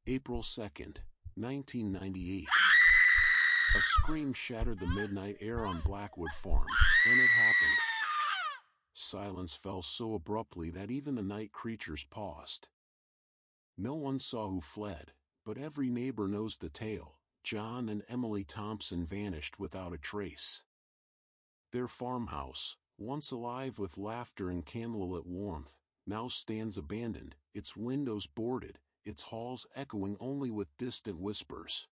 April 2nd, 1998. A scream shattered the midnight air on Blackwood Farm. When it happened, silence fell so abruptly that even the night creatures paused. No one saw who fled, but every neighbor knows the tale. John and Emily Thompson vanished without a trace. Their farmhouse, once alive with laughter and candlelit warmth, now stands abandoned, its windows boarded, its halls echoing only with distant whispers.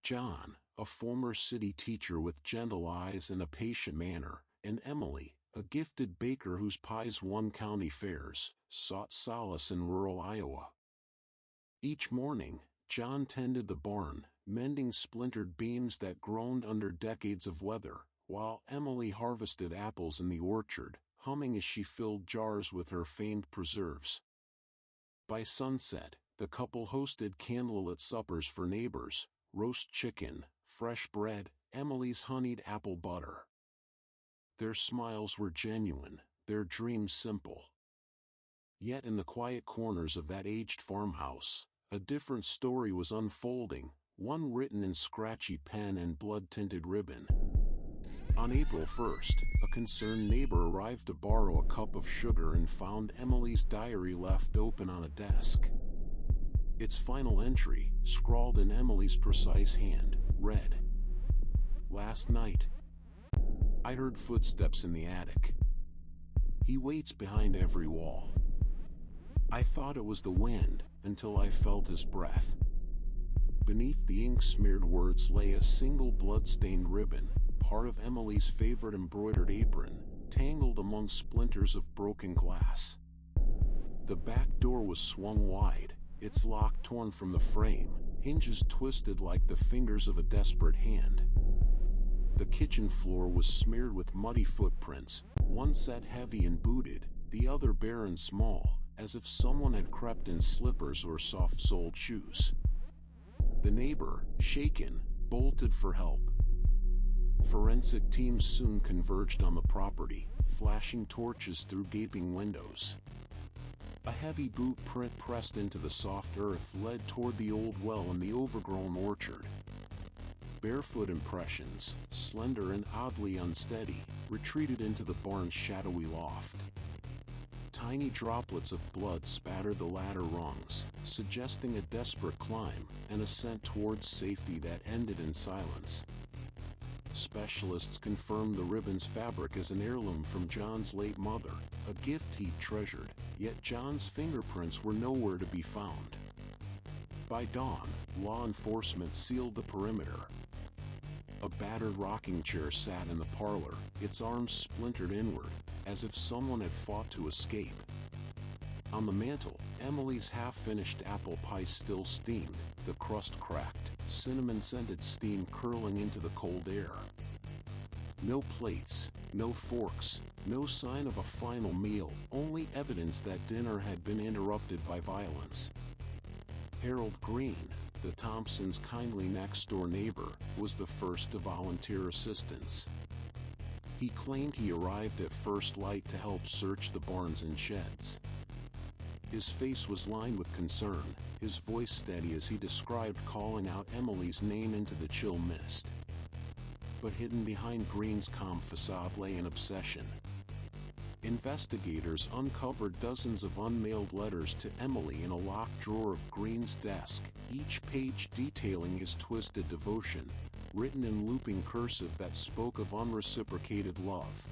John, a former city teacher with gentle eyes and a patient manner, and Emily, a gifted baker whose pies won county fairs, sought solace in rural Iowa. Each morning, John tended the barn, mending splintered beams that groaned under decades of weather, while Emily harvested apples in the orchard, humming as she filled jars with her famed preserves. By sunset, the couple hosted candlelit suppers for neighbors, roast chicken, fresh bread, Emily's honeyed apple butter. Their smiles were genuine, their dreams simple. Yet in the quiet corners of that aged farmhouse, a different story was unfolding, one written in scratchy pen and blood-tinted ribbon. On April 1st, a concerned neighbor arrived to borrow a cup of sugar and found Emily's diary left open on a desk. Its final entry, scrawled in Emily's precise hand, read, "Last night, I heard footsteps in the attic. He waits behind every wall. I thought it was the wind, until I felt his breath." Beneath the ink-smeared words lay a single blood-stained ribbon, part of Emily's favorite embroidered apron, tangled among splinters of broken glass. The back door was swung wide, its lock torn from the frame, hinges twisted like the fingers of a desperate hand. The kitchen floor was smeared with muddy footprints, one set heavy and booted, the other bare and small, as if someone had crept in slippers or soft-soled shoes. The neighbor, shaken, bolted for help. Forensic teams soon converged on the property, flashing torches through gaping windows. A heavy boot print pressed into the soft earth led toward the old well in the overgrown orchard. Barefoot impressions, slender and oddly unsteady, retreated into the barn's shadowy loft. Tiny droplets of blood spattered the ladder rungs, suggesting a desperate climb, an ascent towards safety that ended in silence. Specialists confirmed the ribbon's fabric as an heirloom from John's late mother, a gift he'd treasured, yet John's fingerprints were nowhere to be found. By dawn, law enforcement sealed the perimeter. A battered rocking chair sat in the parlor, its arms splintered inward, as if someone had fought to escape. On the mantel, Emily's half-finished apple pie still steamed, the crust cracked, cinnamon-scented steam curling into the cold air. No plates, no forks, no sign of a final meal, only evidence that dinner had been interrupted by violence. Harold Green, the Thompsons' kindly next-door neighbor, was the first to volunteer assistance. He claimed he arrived at first light to help search the barns and sheds. His face was lined with concern, his voice steady as he described calling out Emily's name into the chill mist. But hidden behind Green's calm facade lay an obsession. Investigators uncovered dozens of unmailed letters to Emily in a locked drawer of Green's desk, each page detailing his twisted devotion, written in looping cursive that spoke of unreciprocated love.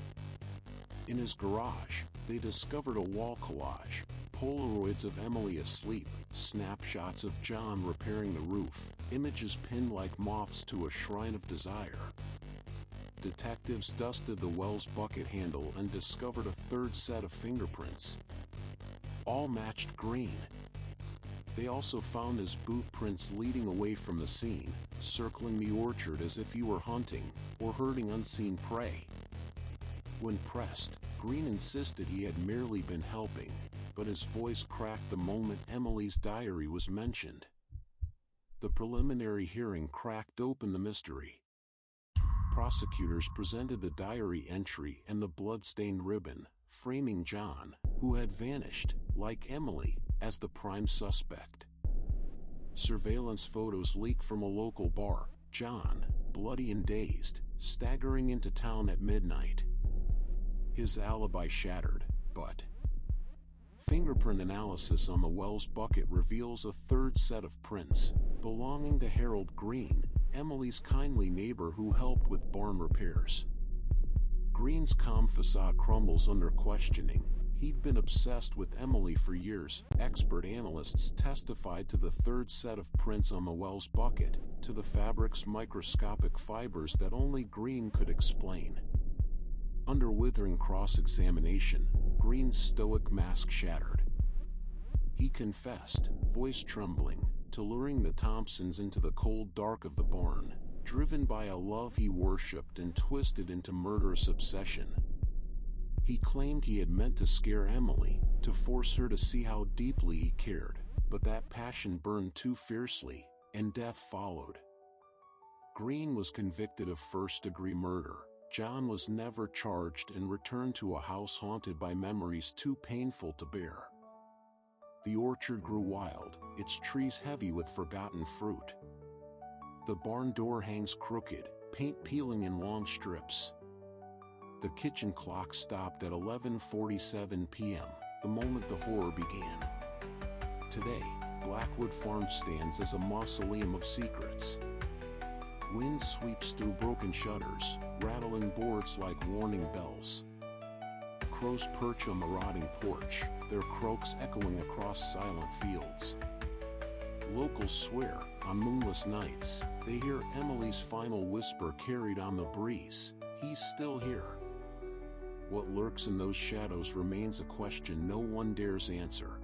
In his garage, they discovered a wall collage, Polaroids of Emily asleep, snapshots of John repairing the roof, images pinned like moths to a shrine of desire. Detectives dusted the well's bucket handle and discovered a third set of fingerprints. All matched Green. They also found his boot prints leading away from the scene, circling the orchard as if he were hunting or herding unseen prey. When pressed, Green insisted he had merely been helping, but his voice cracked the moment Emily's diary was mentioned. The preliminary hearing cracked open the mystery. Prosecutors presented the diary entry and the blood-stained ribbon, framing John, who had vanished, like Emily, as the prime suspect. Surveillance photos leak from a local bar. John, bloody and dazed, staggering into town at midnight. His alibi shattered, but fingerprint analysis on the Wells bucket reveals a third set of prints, belonging to Harold Green, Emily's kindly neighbor who helped with barn repairs. Green's calm facade crumbles under questioning. He'd been obsessed with Emily for years. Expert analysts testified to the third set of prints on the Wells bucket, to the fabric's microscopic fibers that only Green could explain. Under withering cross-examination, Green's stoic mask shattered. He confessed, voice trembling, to luring the Thompsons into the cold dark of the barn, driven by a love he worshipped and twisted into murderous obsession. He claimed he had meant to scare Emily, to force her to see how deeply he cared, but that passion burned too fiercely, and death followed. Green was convicted of first-degree murder. John was never charged and returned to a house haunted by memories too painful to bear. The orchard grew wild, its trees heavy with forgotten fruit. The barn door hangs crooked, paint peeling in long strips. The kitchen clock stopped at 11:47 p.m., the moment the horror began. Today, Blackwood Farm stands as a mausoleum of secrets. Wind sweeps through broken shutters, rattling boards like warning bells. Crows perch on the rotting porch, their croaks echoing across silent fields. Locals swear, on moonless nights, they hear Emily's final whisper carried on the breeze, "He's still here." What lurks in those shadows remains a question no one dares answer.